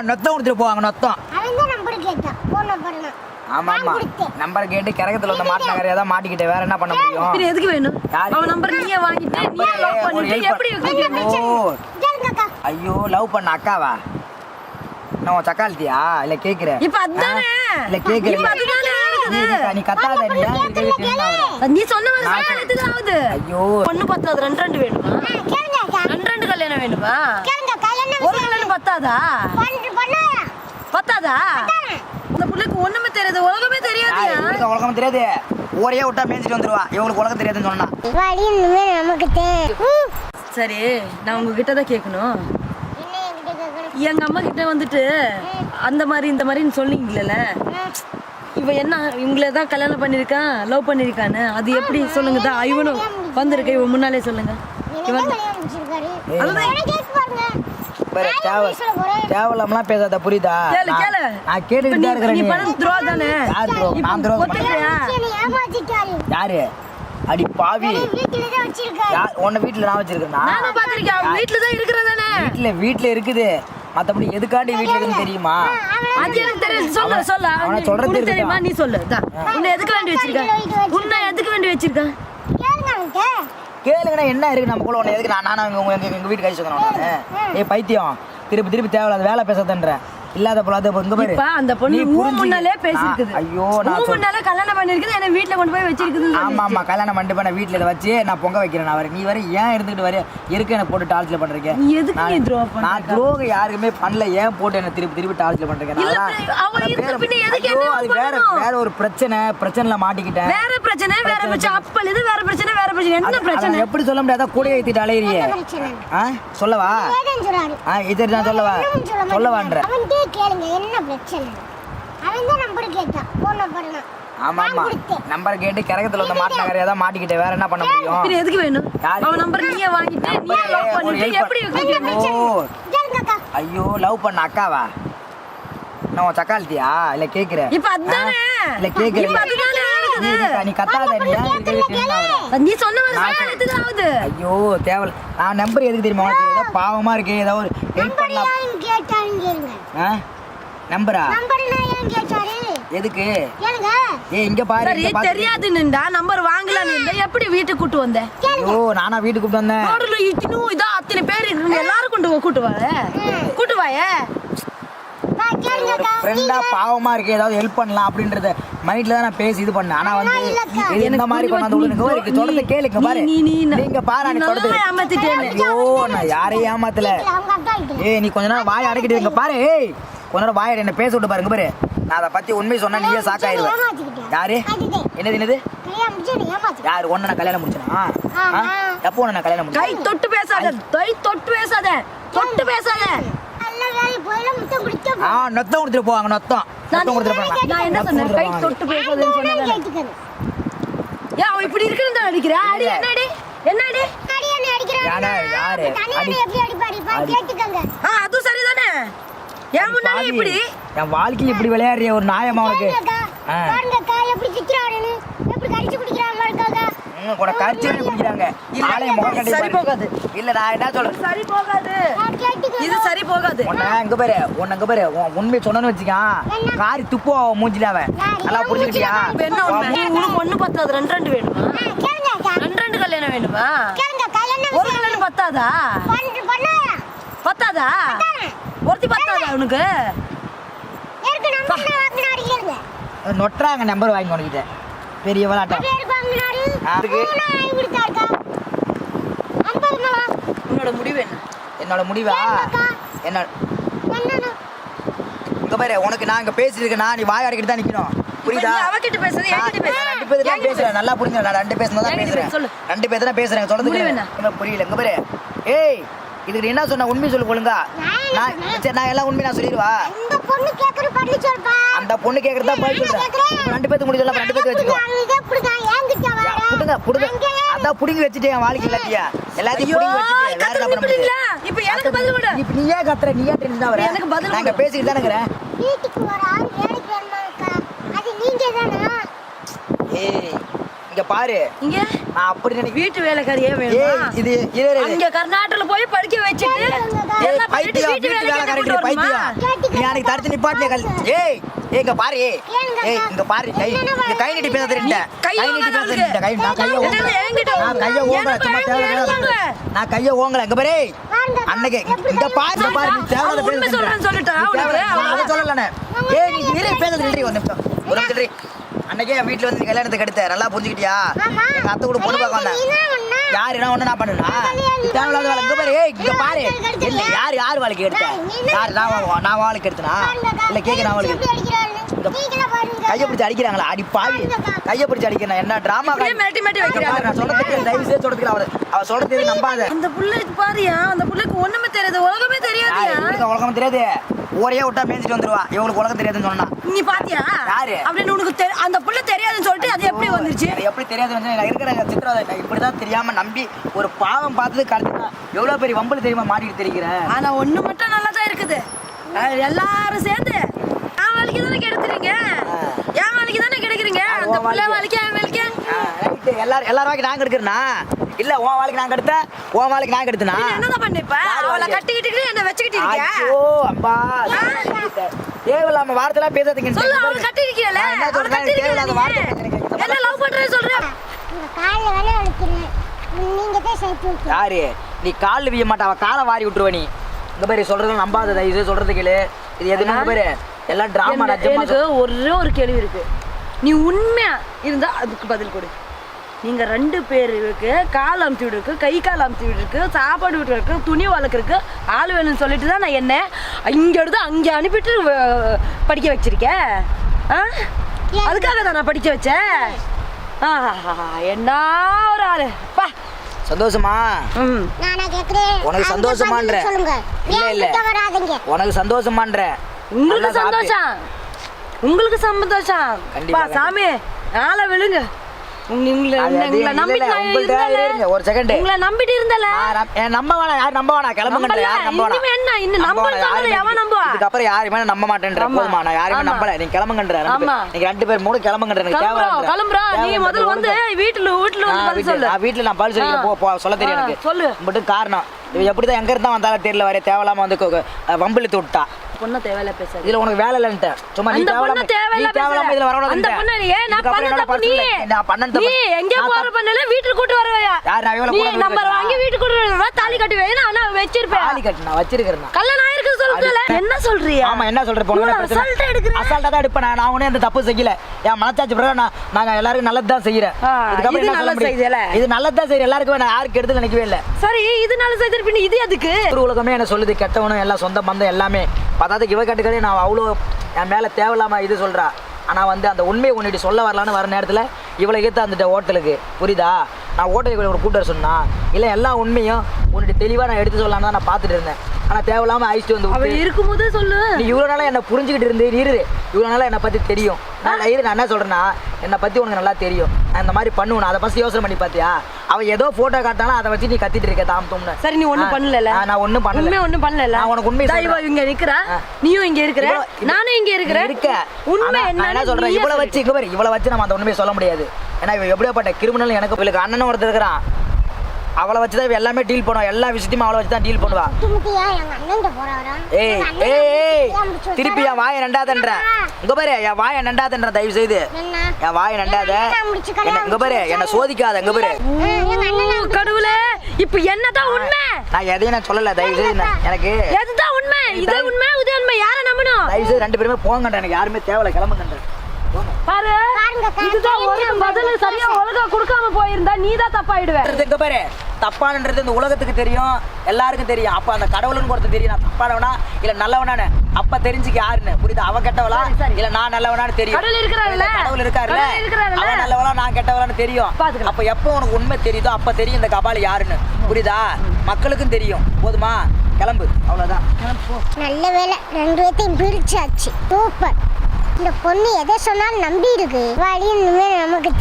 நொத்தம் கொடுத்துட்டு போவாங்க நொத்தம். ஆமா ஆமா நம்பர் கேட்டு கிரகத்துல வந்து மாட்டினாரு ஏதாவது மாட்டிக்கிட்டே வேற என்ன பண்ண முடியும்? எதுக்கு வேணும் அவன் நம்பர்? நீயே வாங்கிட்டு நீயே லவ் பண்ணிட்டு எப்படி ஐயோ லவ் பண்ண அக்காவா? நான் சக்காலத்தியா இல்ல கேக்குறேன் இப்ப அதானே இல்ல கேக்குறேன் நீ கத்தாத நீ சொன்ன மாதிரி எதுக்காவது ஐயோ பொண்ணு பத்தாது ரெண்டு வேணுமா? ரெண்டு கல்யாணம் வேணுமா? ஒரு கல்யாணம் பத்தாதா? பத்தாதா? இந்த புள்ளைக்கு ஒண்ணுமே தெரியாது, உலகமே தெரியாதியா? உலகம் தெரியாது, ஒரே விட்டா மேய்ஞ்சிட்டு வந்துருவா. இவங்களுக்கு உலகம் தெரியாதுன்னு சொன்னா சரி. நான் உங்ககிட்ட தான் கேட்கணும். எங்க அம்மா கிட்ட வந்துட்டு அந்த மாதிரி இந்த மாதிரின்னு சொன்னீங்கல்ல, இவ என்ன இவங்கள தான் கல்யாணம் பண்ணிருக்கான் லவ் பண்ணிருக்கான்னு அது எப்படி சொல்லுங்க? தான் இவனும் வந்திருக்க இவன் முன்னாலே சொல்லுங்க. தேவலாமலாம் பேசாத புரியுதா? நான் கேட்டுக்கிட்டே இருக்கிறேன். யாரு அடி பாவி? உன்ன வீட்டுல நான் வச்சிருக்கேன். வீட்டுல இருக்குது, மத்தபடி எதுக்காண்டி வீட்டுல இருக்குன்னு தெரியுமா? சொல்றது தெரியுமா? நீ சொல்லு. உன்னை எதுக்கு வேண்டி வச்சிருக்க? உன்னை எதுக்கு வேண்டி வச்சிருக்க? கேளுங்கண்ணா என்ன இருக்கு நமக்குள்ள? உன்னை எதுக்கு நானும் எங்க வீட்டுக்கு கழிச்சு வந்துடுறேன்? ஏ பைத்தியம், திருப்பி தேவையில்லாத வேலை பேசாதன்றேன். இல்லாத போலாத இங்க பாரு, அந்த பொண்ணு முன்னாலே பேசிருக்குது. ஐயோ நான் முன்னாலே கல்யாணம் பண்ணிருக்குது, என்ன வீட்ல கொண்டு போய் வச்சிருக்குது. ஆமா கல்யாணம் பண்ணிட்டு போய் வீட்ல இத வச்சு நான் பொங்க வைக்கிறேன். நான் நீ வர ஏன் இருந்துட்டு வர இருக்கு என்ன போட்டு டார்ச்சர் பண்றீங்க? நீ எதுக்கு நீ துரோகம் பண்ற? நான் துரோகம் யாருக்குமே பண்ணல, ஏன் போட்டு என்ன திருப்பி டார்ச்சர் பண்றீங்க? அது வேற ஒரு பிரச்சனைல மாட்டிக்கிட்டேன். வேற பிரச்சனை அப்பல் இது வேற பிரச்சனை என்ன பிரச்சனை? எப்படி சொல்ல முடியாத கூட ஏத்திட்டு அலையறியே? சொல்லவா? இது நான் சொல்லவான்ற கேளுங்க என்ன பிரச்சனை? அவன் தான் நம்பர் கேட்டான், போன் நம்பர். ஆமா நம்பர் கேட்டு கிரகத்துல வந்து மாட்டினாரு ஏதாவது மாட்டிக்கிட்டே வேற என்ன பண்ண முடியும்? எதுக்கு வேணும் அவன் நம்பர்? நீயே வாங்கிட்டு நீயே லவ் பண்ணிட்டு எப்படி ஐயோ லவ் பண்ண அக்காவா? நான் சக்காலத்தியா இல்ல கேக்குறேன். இப்ப அதானே இல்ல கேக்குறேன் நீ கத்தாத நீ சொன்ன மாதிரி எதுக்காவது? ஐயோ தேவல நான் நம்பர் எதுக்கு தெரியுமா? ஏதோ பாவமா இருக்கு, ஏதோ ஒரு ஹெல்ப் பண்ணலாம் நம்பரா? எதுக்கு? ஏய் இங்க பாரு, தெரியாதுன்னுடா நம்பர் வாங்கலான்னு எப்படி வீட்டுக்கு கூட்டு வந்த? ஐயோ நானா வீட்டுக்கு கூட்டு வந்தேன்? ரோட்ல இத்தனும் இதா அத்தனை பேர் இருக்கு, எல்லாரும் கூட்டு வாயே. ஃப்ரெண்டா பாவமா இருக்கு, ஏதாவது ஹெல்ப் பண்ணலாம் அப்படின்றத மைண்ட்ல தான் நான் பேசி இது பண்ணேன். ஆனா வந்து இந்த மாதிரி கொண்டாந்து விடுங்க. தொடர்ந்து கேளுங்க பாரு, நீங்க பாரு ஐயோ நான் யாரையும் ஏமாத்தல. ஏய் நீ கொஞ்ச நேரம் வாயை அடக்கிட்டு இருங்க பாரு. ஏய் கொஞ்ச நேரம் வாயை என்ன பேச விட்டு பாருங்க பாரு. நான் அதை பத்தி உண்மை சொன்னா நீயே சாக்காயிருவேன். யாரு? என்னது யாரு? ஒன்னு நான் கல்யாணம் முடிச்சேனா? எப்போ ஒன்னு நான் கல்யாணம் முடிச்சேன்? கை தொட்டு பேசாத. நொத்தம் கொடுத்துட்டு போவாங்க. நொத்தம் கொடுத்துட்டு போவாங்க. நான் என்ன சொன்னேன்? கை தொட்டு பேசாதேன்னு சொன்னேன். ஏன் அவன் இப்படி இருக்குன்னு அடிக்கிறா? அடி என்னடி யாரு அதுவும் சரிதானே? ஏன் முன்னாடி இப்படி என் வாழ்க்கையில் இப்படி விளையாடுறிய ஒரு நியாயமா உனக்கு? சரி போகாது. இல்ல நான் என்ன சொல்றேன், சரி போகாது. இது சரி போகாது. இங்க பாரு உண்மை சொன்னு வச்சுக்கா காரி துப்போ மூஞ்சில. அவன் நல்லா புரிஞ்சுக்கிட்டியா? உனக்கு ஒண்ணு பத்தாது, ரெண்டு வேணுமா? ரெண்டு கல்யாணம் வேணுமா? ஒரு கல்யாணம் பத்தாதா? ஒருத்தி பத்தாதா உனக்கு? நொட்டுறாங்க நம்பர் வாங்கி உனக்கிட்ட பெரிய விளாட்டம். உன்னோட முடிவு என்ன? என்னோட முடிவா? என்ன இங்க பாரு, உனக்கு நான் இங்க பேசிட்டு இருக்கேன், நீ வாய் அடைக்கிட்டு தான் நிக்கணும். புரியுதா? அவகிட்ட பேசுறது என்கிட்ட பேசு. ரெண்டு பேர் தான் பேசுறேன், நல்லா புரியுது. நான் ரெண்டு பேர் தான் பேசுறேன். ரெண்டு பேர் தான் பேசுறேன். சொல்றது புரியல. இங்க பாரு, ஏய் இதுக்கு என்ன சொன்ன உண்மை சொல்லு போலுங்க. நான் எல்லாம் உண்மை நான் சொல்லிடுவா. அந்த பொண்ணு கேக்குறதா பதில் சொல்றேன். ரெண்டு பேருக்கு முடிஞ்சல ரெண்டு பேருக்கு வச்சுக்கோ. புடுங்க அதான் புடிங்கி வச்சுட்டேன் என் வாழ்க்கை எல்லாத்தையும் புடிங்கி வச்சுட்டேன். வேற என்ன பண்ண முடியும்? இப்போ எனக்கு பதில் விடு. இப்போ நீ ஏன் கத்துற? நீ ஏன் டென்ஷன் ஆவற? எனக்கு பதில் நான் பேசிட்டு தான இருக்கேன். வீட்டுக்கு ஒரு ஆள் வேலைக்கு வரணும்க்கா, அது நீங்க தானா? ஏய் இங்க இங்க பாரு இங்க நான் அப்படி நினைக்க வீட்டு வேலைக்காரியே வேணுமா? இது இரு அங்க கர்நாடகால போய் படிக்க வச்சிட்டு எல்லாம் பண்ணிட்டு வீட்டு வேலைக்காரி கூட்டு வரணுமா? நீ அன்னைக்கு தடுத்து நிப்பாட்டிய கல் ஏய் இங்க பாரு ஏய் இங்க பாரு கை நீட்டி பேச தெரியுங்க கை நீட்டி பேச தெரியுங்க நான் கைய ஓங்கல சும்மா தேவல நான் கைய ஓங்கல இங்க பாரு அன்னைக்கு இங்க பாரு நீ தேவல உண்மை சொல்றேன்னு சொல்லிட்டா உனக்கு சொல்லலனே ஏய் நீ நீரே பேச தெரியுங்க ஒரு நிமிஷம் அன்னைக்கே என் வீட்டுல வந்து கல்யாணத்துக்கு எடுத்த நல்லா புரிஞ்சுக்கிட்டியா எங்க அத்தை கூட பொண்ணு பார்க்க வந்தேன் யாரு என்ன ஒண்ணு நான் பண்ணுனா தேவலாத வேலை இங்க பாரு ஏய் இங்க பாரு இல்ல யார் வாழ்க்கை எடுத்த யார் நான் வாழ்க்கை எடுத்தனா இல்ல கேக்க நான் வாழ்க்கை கையை பிடிச்சி அடிக்கிறாங்களா அடி பாவி கையை பிடிச்சி அடிக்கிறேன் என்ன டிராமா மிரட்டி வைக்கிறாங்க. நான் சொல்றதுக்கு தயவு செய்து சொல்றதுக்கு அவ சொல்றது நம்பாத அந்த புள்ளைக்கு பாரியா அந்த புள்ளைக்கு ஒண்ணுமே தெரியாது உலகமே தெரியாதியா உலகம் தெரியாது ஒரே விட்டா மேய்ஞ்சிட்டு வந்துருவா இவங்களுக்கு உலகம் தெரியாதுன்னு சொன்னா நீ பாத்தியா யாரு அப்படின்னு உனக்கு அந்த புள்ள தெரியாதுன்னு சொல்லிட்டு அது எப்படி வந்துருச்சு எப்படி தெரியாது வந்து இருக்கிற சித்திரவதை இப்படிதான் தெரியாம நம்பி ஒரு பாவம் பார்த்தது கலந்துனா எவ்வளவு பெரிய வம்புல தெரியுமா மாட்டிட்டு தெரிகிறேன் ஆனா ஒண்ணு மட்டும் நல்லா தான் இருக்குது எல்லாரும் சேர்ந்து என் வேலைக்கு தானே கெடுத்துறீங்க என் வேலைக்கு தானே கிடைக்கிறீங்க அந்த புள்ள வேலைக்கு என் வேலைக்கு எல்லாரும் வாழ்க்கை நான் கெடுக்கிறேன்னா இல்ல உன் வாழ்க்கை நான் கெடுத்தேன் உன் வாழ்க்கை நான் கெடுத்தனா என்னதான் பண்ணிப்ப அவளை கட்டிக்கிட்டு என்ன வச்சுக்கிட்டு இருக்கியா ஐயோ அம்பா தேவையில்லாம வார்த்தைலாம் பேசாதீங்க சொல்லு அவளை கட்டிருக்கீல தேவையில்லாத வார்த்தை என்ன லவ் பண்றேன்னு சொல்றேன் கால்ல வேலை வலிக்கிறேன் நீங்க தான் சேர்த்து விட்டு யாரு நீ கால் விய மாட்டா அவ காலை வாரி விட்டுருவ நீ இங்க பாரு சொல்றது நம்பாத இது சொல்றது கேளு இது எதுவுமே பாரு எல்லாம் டிராமா எனக்கு ஒரே ஒரு கேள்வி இருக்கு நீ உண்மையா இருந்தா அதுக்கு பதில் கொடு நீங்க 2 பேருக்கு கால் அமுத்தி விடுருக்கு கை கால் அமுத்தி விடுருக்கு சாப்பாடு விட்டுருக்கு துணி வளர்க்குறக்கு ஆள் வேணும்னு சொல்லிட்டு தான் நான் என்ன இங்க எடுத்து அங்கே அனுப்பிட்டு படிக்க வச்சிருக்கேன் அதுக்காக தான் நான் படிக்க வச்சேன் என்ன ஒரு ஆளு பா சந்தோஷமா நானா கேக்குறேன் உனக்கு சந்தோஷமான்ற சொல்லுங்க இல்ல வராதீங்க உனக்கு சந்தோஷமான்ற உங்களுக்கு சந்தோஷம் பா சாமி ஆளை விழுங்க உங்களை நம்பிட்டு இருந்தல நம்ப வேணாம் யார் நம்ப வேணாம் கிளம்புங்க யார் நம்ப வேணாம் இதுக்கப்புறம் யாருமே நம்ப மாட்டேன்ற போதுமா நான் யாருமே நம்பல நீங்க கிளம்புங்கன்ற நீங்க 2 பேர் 3 கிளம்புங்கன்ற எனக்கு தேவை கிளம்புறா நீ முதல்ல வந்து வீட்டுல வந்து சொல்லு வீட்டுல நான் பதில் சொல்லி சொல்ல தெரியும் எனக்கு சொல்லு மட்டும் காரணம் எப்படிதான் எங்க இருந்தா வந்தாலும் தெரியல வர தேவலாம வந்து வம்பிழுத்து விட்டா பொண்ணு தேவையில்ல பேசாத இதுல உனக்கு வேலை இல்லன்ட்ட சும்மா நீ தேவலாம இதுல வரணும் அந்த பொண்ணு நான் பண்ண தப்பு நீ எங்க போற பண்ணல வீட்டுக்கு கூட்டி வரவையா யார் நான் இவள கூட நம்பர் வாங்கி வீட்டுக்கு கூட்டி வரவா தாலி கட்டி வேணா நான் வெச்சிருப்பேன் தாலி கட்டி நான் வச்சிருக்கேன் கல்யாணம் ஆயிருக்கு சொல்றல என்ன சொல்றியா ஆமா என்ன சொல்ற பொண்ணு அசால்ட்டா எடுக்கற அசால்ட்டா தான் எடுப்பேன் நான் ஒண்ணே அந்த தப்பு செய்யல என் மனசாட்சி பிரகாரம் நாங்க எல்லாரும் நல்லது தான் செய்யறேன் இது நல்லது செய்யல இது நல்லது தான் செய்யற எல்லாருக்கும் நான் யாருக்கு எடுத்து நினைக்கவே இல்ல சரி இது நல்லது செய்யற பின்ன இது எதுக்கு உலகமே என்ன சொல்லுது கெட்டவனும் எல்லாம் சொந்த பந்தம் எல்லாமே பத்தாதுக்கு இவ கட்டுக்கதே நான் அவ்வளோ என் மேல தேவையில்லாம இது சொல்றா ஆனா வந்து அந்த உண்மையை உன்னிட்டு சொல்ல வரலான்னு வர நேரத்துல இவளை ஏற்று அந்த ஹோட்டலுக்கு புரியுதா நான் ஹோட்டலுக்கு ஒரு கூட்டர் சொன்னா இல்லை எல்லா உண்மையும் உன்னிட்டு தெளிவாக நான் எடுத்து சொல்லலான்னு தான் நான் பார்த்துட்டு இருந்தேன் ஆனால் தேவையில்லாமல் அழிச்சிட்டு வந்து இருக்கும்போது சொல்லு நீ இவ்வளோ நாளாக என்னை புரிஞ்சுக்கிட்டு இருந்து இரு இவ்வளோ நாளாக என்னை பற்றி தெரியும் நான் என்ன சொல்கிறேன்னா என்னை பற்றி உனக்கு நல்லா தெரியும் நான் இந்த மாதிரி பண்ணுவேன் அதை ஃபஸ்ட் யோசனை பண்ணி பார்த்தியா அவள் ஏதோ ஃபோட்டோ காட்டாலும் அதை வச்சு நீ கத்திட்டு இருக்க தாம் தும்னு சரி நீ ஒன்றும் பண்ணல நான் ஒன்றும் பண்ணல நான் உனக்கு உண்மை இங்க நிற்கிறா நீயும் இங்கே இருக்கிற நானும் இங்கே இருக்கிறேன் உண்மை என்ன சொல்கிறேன் இவ்வளோ வச்சு நம்ம அந்த உண்மையை சொல்ல முடியாது ஏன்னா இவ எப்படியாப்பட்ட கிரிமினல் எனக்கு இவளுக்கு அண்ணனும் ஒருத்தர் இருக்கிறான் அவளை வச்சுதான் எல்லாமே டீல் பண்ணுவா எல்லா விஷயத்தையும் அவளை வச்சு தான் டீல் பண்ணுவா ஏய் திருப்பி என் வாயை நண்டாதன்ற இங்க பாரு என் வாயை நண்டாதன்ற தயவு செய்து என் வாயை நண்டாத இங்க பாரு என்ன சோதிக்காத இங்க பாரு கடவுளே இப்ப என்னதான் உண்மை நான் எதையும் நான் சொல்லல தயவு செய்து எனக்கு எதுதான் உண்மை இது உண்மை இது உண்மை யாரை நம்பணும் தயவு செய்து 2 பேருமே போங்கன்ற எனக்கு யாருமே தேவையில்ல கிளம்புங்கன்ற பாரு இதுதான் ஒரு பதில் சரியா ஒழுங்கா கொடுக்காம போயிருந்தா நீதான் தப்பாயிடுவேன் பாரு தப்பானன்றது இந்த உலகத்துக்கு தெரியும் எல்லாருக்கும் தெரியும் அப்ப அந்த கடவுளுன்னு ஒருத்தர் தெரியும் நான் தப்பானவனா இல்ல நல்லவனானு அப்ப தெரிஞ்சுக்க யாருன்னு புரியுது அவ கெட்டவளா இல்ல நான் நல்லவனான்னு தெரியும் கடவுள் இருக்காருல்ல அவன் நல்லவளா நான் கெட்டவளான்னு தெரியும் அப்ப எப்ப உனக்கு உண்மை தெரியுதோ அப்ப தெரியும் இந்த கபாலி யாருன்னு புரியுதா மக்களுக்கும் தெரியும் போதுமா கிளம்பு அவ்வளவுதான் நல்ல வேலை 2 பேத்தையும் பிரிச்சாச்சு சூப்பர் இந்த பொண்ணு எதை சொன்னாலும் நம்பி இருக்கு வழி நமக்கு